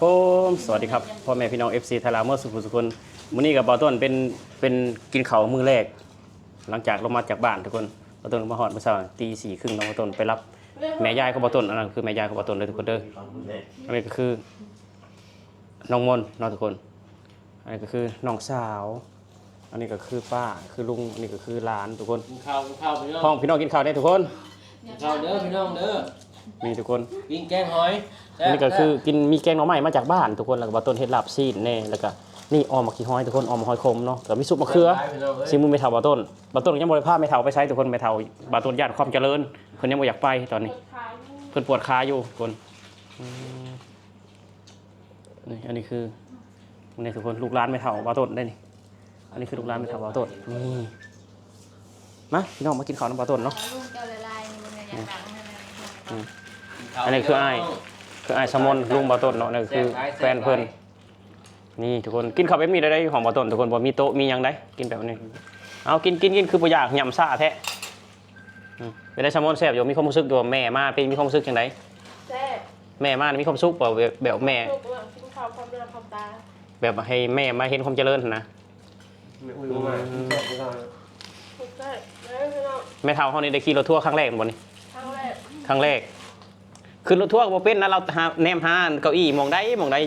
ผมสวัสดีครับพ่อแม่พี่น้อง FC ไทยลาวเมื่อสุขุสุคนมื้อนี้กับบ่าวต้นเป็นกินข้าวมื้อแรกหลังจากลงมาจากบ้านทุกคนบ่าวต้นมาฮอดเมื่อเช้าตี 4:30น้องบ่าวต้นไปรับแม่ยายของบ่าวต้นอันนั้นคือแม่ยายของบ่าวต้นเลยทุกคนเด้ออันนี้ก็คือน้องมนเนาะทุกคนอันนี้ก็คือน้องสาวอันนี้ก็คือป้าคือลุงอันนี้ก็คือหลานทุกคนกินข้าวพี่น้อง ห้องพี่น้องกินข้าวได้ทุกคน กินข้าวเด้อพี่น้องเด้อ นี่ทุกคน กินแกงหอย อันนี้ก็คือกินมีแกงหน่อไม้มาจากบ้านทุกคนแล้วก็บ่าวต้นเฮ็ดลาบซีนแน่แล้วก็นี่ออมมะขี้ฮ้อยทุกคนออมหอยขมเนาะแล้วมีซุปมะเขือซิมือไม่เท่าบ่าวต้นยังบ่ได้พาไม่เท่าไปใช้ทุกคนไม่เท่าบ่าวต้นย่านความเจริญเพิ่นยังบ่อยากไปตอนนี้เพิ่นปวดขาอยู่ทุกคนนี่อันนี้คือนี่ทุกคนลูกหลานไม่เท่าบ่าวต้นได้นี่อันนี้คือลูกหลานไม่เท่าบ่าวต้นนี่มาพี่น้องมากินข้าวนำบ่าวต้นเนาะอันนี้คืออ้ายสมนลุงบ่าวต้นเนาะนี่คือแฟนเพิ่นนี่ทุกคนกินข้าวแบบนี้ได้ของบ่าวต้นทุกคนบ่มีโต๊ะมีหยังได้กินแบบนี้เอากินคือบ่อยากหย่ำซ่าแท้เป็นได้สมนแซ่บอยู่มีความรู้สึกอยู่แม่มาเป็นมีความรู้สึกจังไดแซ่บแม่มามีความสุขบ่แบบแม่ กินข้าวความเดือดความตาแบบให้แม่มาเห็นความเจริญนะถูกได้แล้วพี่น้องแม่เฒ่าเฮานี่ได้ขี่รถทัวร์ครั้งแรกบ่นี่ครั้งแรกขึ้นรถทัวร์บ่เป็นนะเราหาแนมหาเก้าอี้มองได้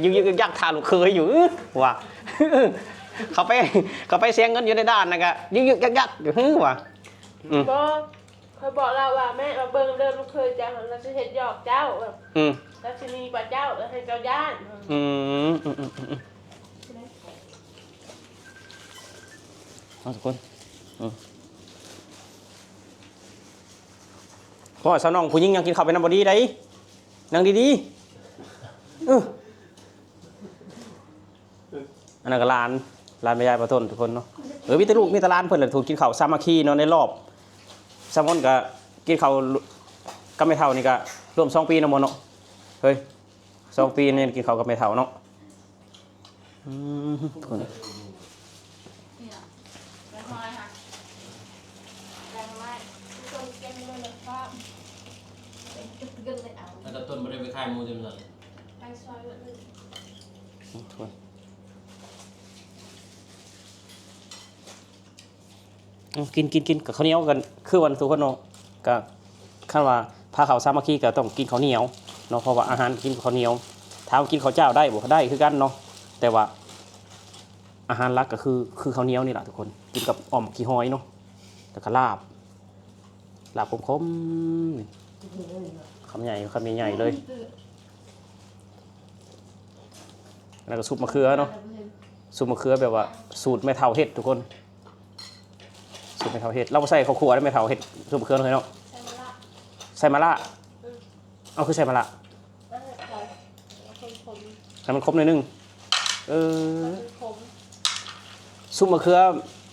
ยึกยักทาลูกเคยอยู่ว่ะเขาไปเสียเงินอยู่ในด้านนะกะยึกยักอยู่ว่ะเคยบอกเราว่าแม่เราเบิ่งเดินลูกเคยจังเราจะเห็นหยอกเจ้าแบบแล้วจะมีป่าเจ้าแล้วให้เจ้าย่านทุกคนพ่อสาวน้องผู้หญิงยังกินข้าวเป็นน้ำบดีได้นั่งดีๆอันนั้นก็ร้านแม่ยายประต้นทุกคนเนาะมีแต่ลูกมีแต่ร้านเพิ่นแหละถูกกินข้าวสามัคคีเนาะในรอบสามคนก็กินข้าวกับแม่เฒ่านี่ก็รวม2 ปีเนาะหมดเนาะเฮ้ย2 ปีนี่กินข้าวกับแม่เฒ่าเนาะทุกคนแล้วต้นไม่ได้ไปขายมูจำเลยกินกับข้าวเหนียวกันคือวันทุกคนเนาะก็คาดว่าพาข้าวสามัคคีก็ต้องกินข้าวเหนียวเนาะเพราะว่าอาหารกินข้าวเหนียวถ้ากินข้าวเจ้าได้บ่ได้คือกันเนาะแต่ว่าอาหารหลักก็คือข้าวเหนียวนี่แหละทุกคนกินกับอ่อมขี้หอยเนาะแล้วก็ลาบคมคำใหญ่เลยแล้วก็ซุปมะเขือเนาะซุปมะเขือแบบว่าสูตรแม่เฒ่าเฮ็ดทุกคนสูตรแม่เฒ่าเฮ็ดเราใส่ข้าวคั่วได้แม่เฒ่าเฮ็ดซุปมะเขือเลยเนาะใส่มะระเอาคือใส่มะระให้มันคมหน่อยนึงซุปมะเขือ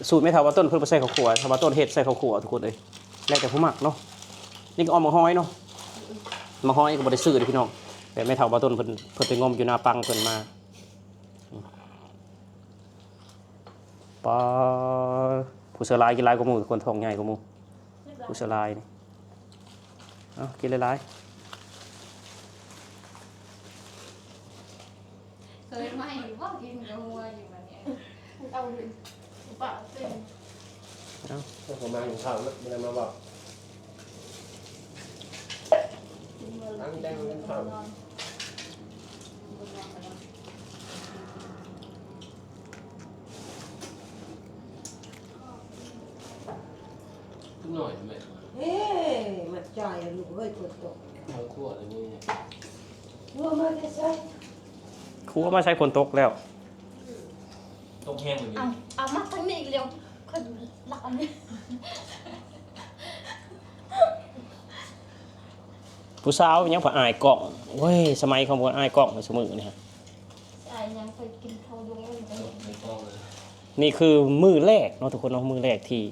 สูตรแม่เฒ่าว่าต้นเพิ่นบ่ใส่ข้าวคั่วถ้าว่าต้นเฮ็ดใส่ข้าวคั่วทุกคนเอ้ยแล้วแต่ผู้มักเนาะนี่ก็ออมมะฮ้อยเนาะมะฮ้อยก็บ่ได้ซื้อเด้อพี่น้องแต่แม่เฒ่าว่าต้นเพิ่นไปงมอยู่หน้าปังเพิ่นมาปลาผู้เสือลายกินลายกว่าหมูคนท้องใหญ่กว่าหมูผู้เสือลายนี่เอากินหลายเคยไม่ว่ากินกับหัวอยู่แบบนี้เอาปะเส้นผมมาอยู่ข้าวไม่ได้มาบอกตั้งใจมาข้าวหน่อยไหมมาจ่ายลูกเฮ้ยปวดตกทั้งขั้วอะไรนี่วัวมาได้ใช่ครูมาใช้คนตกแล้วตกแห้งเหมือนกันเอามาทั้งนี้เร็วคนหลับอันนี้ผู้สาวยังผ่าอายกล่องเว้ยสมัยเขาบอกอายกล่องสมือนี่ฮะยังเคยกินข้าวด้วยนี่คือมื้อแรกเนาะทุกคนเนาะมื้อแรกที่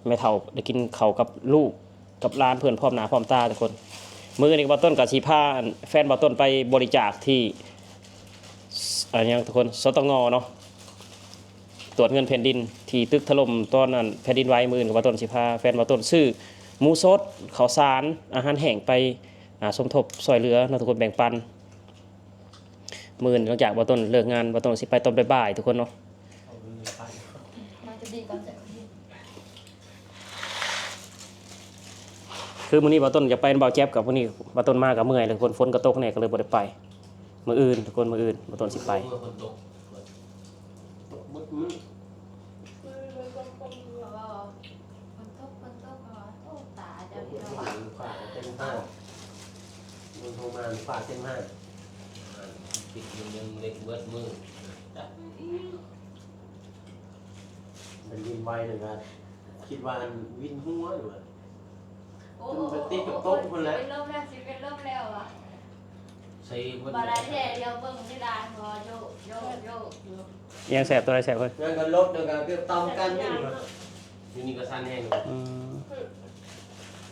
แม่เฒ่าได้กินข้าวกับลูกกับหลานเพื่อนพร้อมหน้าพร้อมตาทุกคนมื้อนี้บ่ต้นกับสิพาแฟนบ่ต้นไปบริจาคที่ยังทุกคนสตงเนาะตรวจเงินแผ่นดินที่ตึกถล่มตอนนั้นแผ่นดินไหวมื้อนี้บ่ต้นสิพาแฟนบ่ต้นซื้อหมูสดข้าวสารอาหารแห้งไปสมทบซอยเหลือเนาะทุกคนแบ่งปัน มื้อนี้หลังจากบ่ต้นเลิกงานบ่ต้นสิไปตอนบ่ายๆทุกคนเนาะ เอาเงินไป มันจะดีก่อนจะ คือมื้อนี้บ่ต้นจะไปเบาแจ๊บกับมื้อนี้บ่ต้นมาก็เมื่อยเลยทุกคนฝนก็ตกแน่ก็เลยบ่ได้ไปมื้ออื่นทุกคนมื้ออื่นบ่ต้นสิไป เมื่อคนตกตกมืดมืด เพราะว่าคนตกโอ้ตาจะเดียว ฝ่าเต็มห้ามึงโทรมาฝ่าเต็มห้าปิดยังเล็กเบิดมือมันวินไวหนึ่งครับคิดว่าวินหัวอยู่อะ โอ้เป็นลมแล้วสิเป็นลมแล้วอ่ะ ใช้เบิด บาราแท้เดียวเบิ่งที่ร้านพอโยก ยังแสบตัวใดแสบเพิ่น งานกันลบเดียวกันเกี่ยวตอมกันนี่อยู่นี่ก็สั้นแห้งอยู่ อืม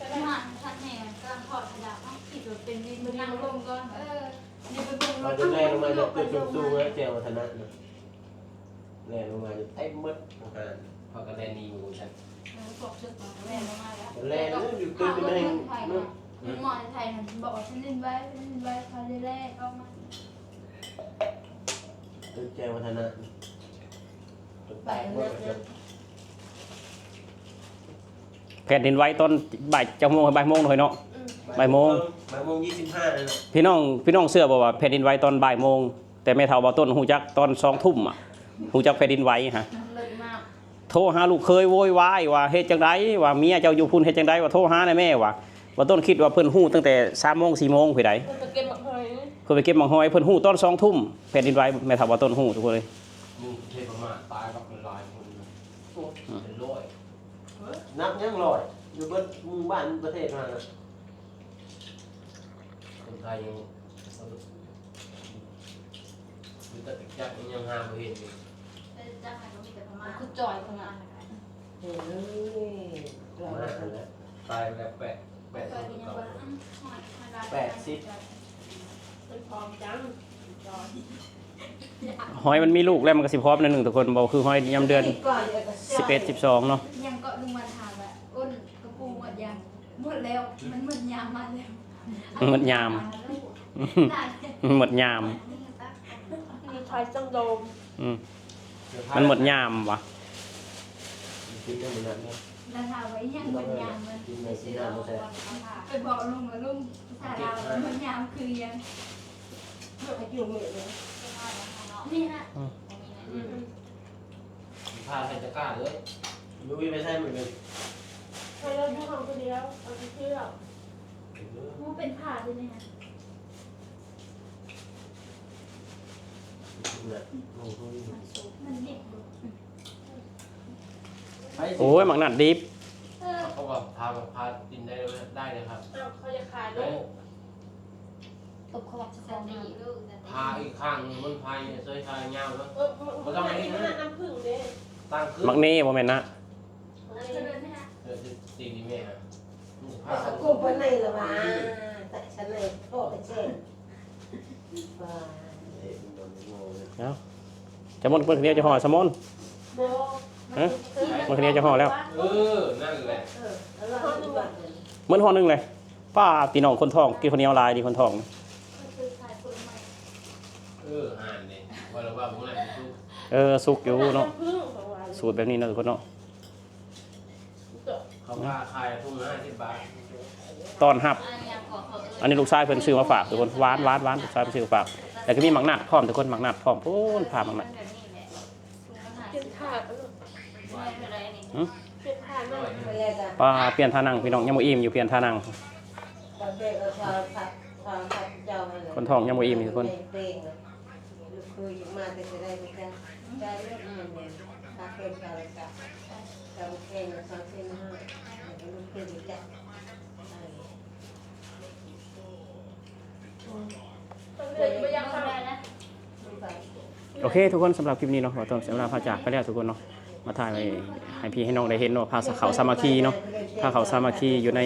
มันทันแห่กำลังถอดขยะต้องคิดว่าเป็นดินมันนั่งลงก่อนนี่เป็นเบิ่งร เรา ถ จะแล่ลงมาจะตึกสูงๆแล้วเจลวัฒนะนะแล่ลงมาจะเต็มมืดอาหารพอกระแดนีอยู่ฉัน พวกชุดของแม่ลงมาแล้ว แล่แล้วอยู่ตึกไม่ให้มืด หมอไทยบอกว่าฉันเล่นไว้พอได้แรกก็มา ตึกเจลวัฒนะแตกหมดเลย แผ่นดินไหวตอนบ่ายจักโมงบ่ายโมงหน่อยเนาะ บ่ายโมง บ่ายโมง25เลยนะ พี่น้องเชื่อบ่ว่าแผ่นดินไหวตอนบ่ายโมงแต่แม่เฒ่าบ่ต้นฮู้จักตอน2 ทุ่มอ่ะฮู้จักแผ่นดินไหวฮะ เลิศมาก โทรหาลูกเคยโวยวายว่าเฮ็ดจังไดว่าเมียเจ้าอยู่พุ่นเฮ็ดจังไดว่าโทรหาได้แม่ว่าบ่ต้นคิดว่าเพิ่นฮู้ตั้งแต่3 โมง 4 โมงผู้ใด มันจะเก็บหมักหอย เพิ่นไปเก็บหมังหอยเพิ่นฮู้ตอน2 ทุ่มแผ่นดินไหวแม่เฒ่าบ่ต้นฮู้ทุกคนเลย มึงเทประมาทตายกับเป็นลายคนนะโอ้เป็นร้อยนับยังร้อยอยู่เบิดหมู่บ้านประเทศมานะคนไทยยังมีแต่จักยังหาบ่เห็นอยู่ จ้างไหนก็มีแต่พม่าคือจอยพม่า เฮ้ยเรา มาแล้วตายแบบแปะ เคยมียังว่า เป็นพร้อมจังจอย หอยมันมีลูกแล้วมันก็สิพร้อมนั่นหนึงทุกคนบ่คือหอยยามเดือน ก่อนจะกระ 11 12เนาะ ยังก็ลุงมาถามว่าอ้นกระปูหมดยังหมดแล้วมันหมดยามมาแล้ว หมดยาม หมดยาม มีไทยจังโดม อืมมันหมดยามว่ะ กินได้เหมือนกันเนี่ย แล้วถามว่ายังหมดยามมันไปบอกลุงว่าลุงภาษาลาวหมดยามคือยัง ให้อยู่เหมือนเลย นี่นะ พาใครจะกล้าเลยยูวีไม่ใช่เหมือนกัน ให้เราดูของคนเดียวเอาไปเที่ยว มันเป็นผ่าด้วยเนี่ย มันเด็ก โอ้ยหมักหนัดดิบ เขาบอกพากินได้เลยครับ อ้าวเขาจะขายด้วย ตบขอบจะดีลูก พาอีกข้างมันพายเสื้อชายเงาแล้ว มันต้องให้มันน้ำผึ้งเด้ ตั้งขึ้น หมักนี่บ่แม่นนะ จะเดินไหมฮะ ตีนี่แม่ฮะ แต่กูไปไหนละวะแต่ฉันเลยโทษไปเช่นว่า เอ้าจะมนต์เพิ่นคนเดียวจะห่อสมอน โบ ฮะมันคนเดียวจะห่อแล้ว นั่นแหละ แล้วเราดูว่า เหมือนห่อหนึงเลยป้าพี่น้องคนท้องกินคนเดียวหลายดีคนท้อง คือขายผลไม้ ห่านเนี่ยว่าเราว่าพวกนั้น สุกอยู่เนาะ ผึ้งของหวาน สูตรแบบนี้เนาะทุกคนเนาะ เขาว่าขายทุ่ง50 บาท ตอนรับ อันนี้ก่อเขา อันนี้ลูกชายเพิ่นซื้อมาฝากทุกคนหวานลูกชายเพิ่นซื้อมาฝากแล้วก็มีหมักหนัดพร้อมทุกคนหมักหนัดพร้อมโอ้นผ่าหมักหนัด แบบนี้แหละ เป็นถาด อะไรนี่ เป็นถาดนั่น ไปเลยกัน ป้าเปลี่ยนท่านั่งพี่น้องยังบ่อิ่มอยู่เปลี่ยนท่านั่ง ตอนเด็กเราชอบผัดเจ้ามาเลย คนท้องยังบ่อิ่มทุกคน เป้งเลยลูกคุยมาแต่จะได้ไม่ได้ได้เรื่องมันเนี่ยคาเฟ่ชาเลยกับกับเก่งสองเส้นห้าลูกคุยจัด เลยไม่อยาก ทำ ทำ ได้นะ โอเคทุกคนสำหรับคลิปนี้เนาะขอต้นเสียเวลาพาจากไปแล้วทุกคนเนาะมาถ่ายไว้ให้พี่ให้น้องได้เห็นเนาะพาเขาสามัคคีเนาะพาเขาสามัคคีอยู่ใน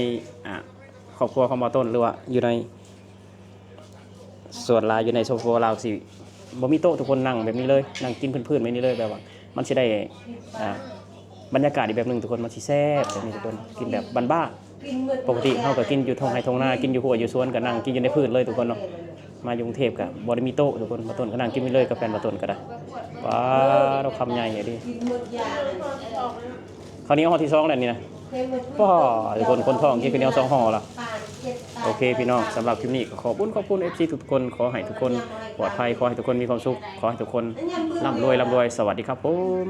ครอบครัวของบ่ต้นหรือว่าอยู่ในส่วนลายอยู่ในโซฟาลาวสิบ่มีโต๊ะทุกคนนั่งแบบนี้เลยนั่งกินพื้นๆแบบนี้เลยแบบว่ามันสิได้บรรยากาศอีกแบบหนึงทุกคนมันสิแซ่บแบบนี้ทุกคนกินแบบบ้านๆปกติเฮาก็กินอยู่ท้องไร่ท้องนากินอยู่หัวอยู่สวนก็นั่งกินอยู่ในพื้นเลยทุกคนเนาะ มาอยู่กรุงเทพก็บ่ได้มีโต๊ะทุกคนบ่ต้นก็นั่งกินไปเลยกับแฟนบ่ต้นก็ได้ว้าเราคำใหญ่อย่างดิ กินหมดยาเลย คราวนี้ห่อที่2แล้วนี่นะ ก็ทุกคนคนท้องกินข้าวเหนียว2ห่อละโอเคพี่น้องสำหรับคลิปนี้ก็ขอบคุณ FC ทุกคนขอให้ทุกคนปลอดภัยขอให้ทุกคนมีความสุขขอให้ทุกคนร่ำรวยสวัสดีครับผม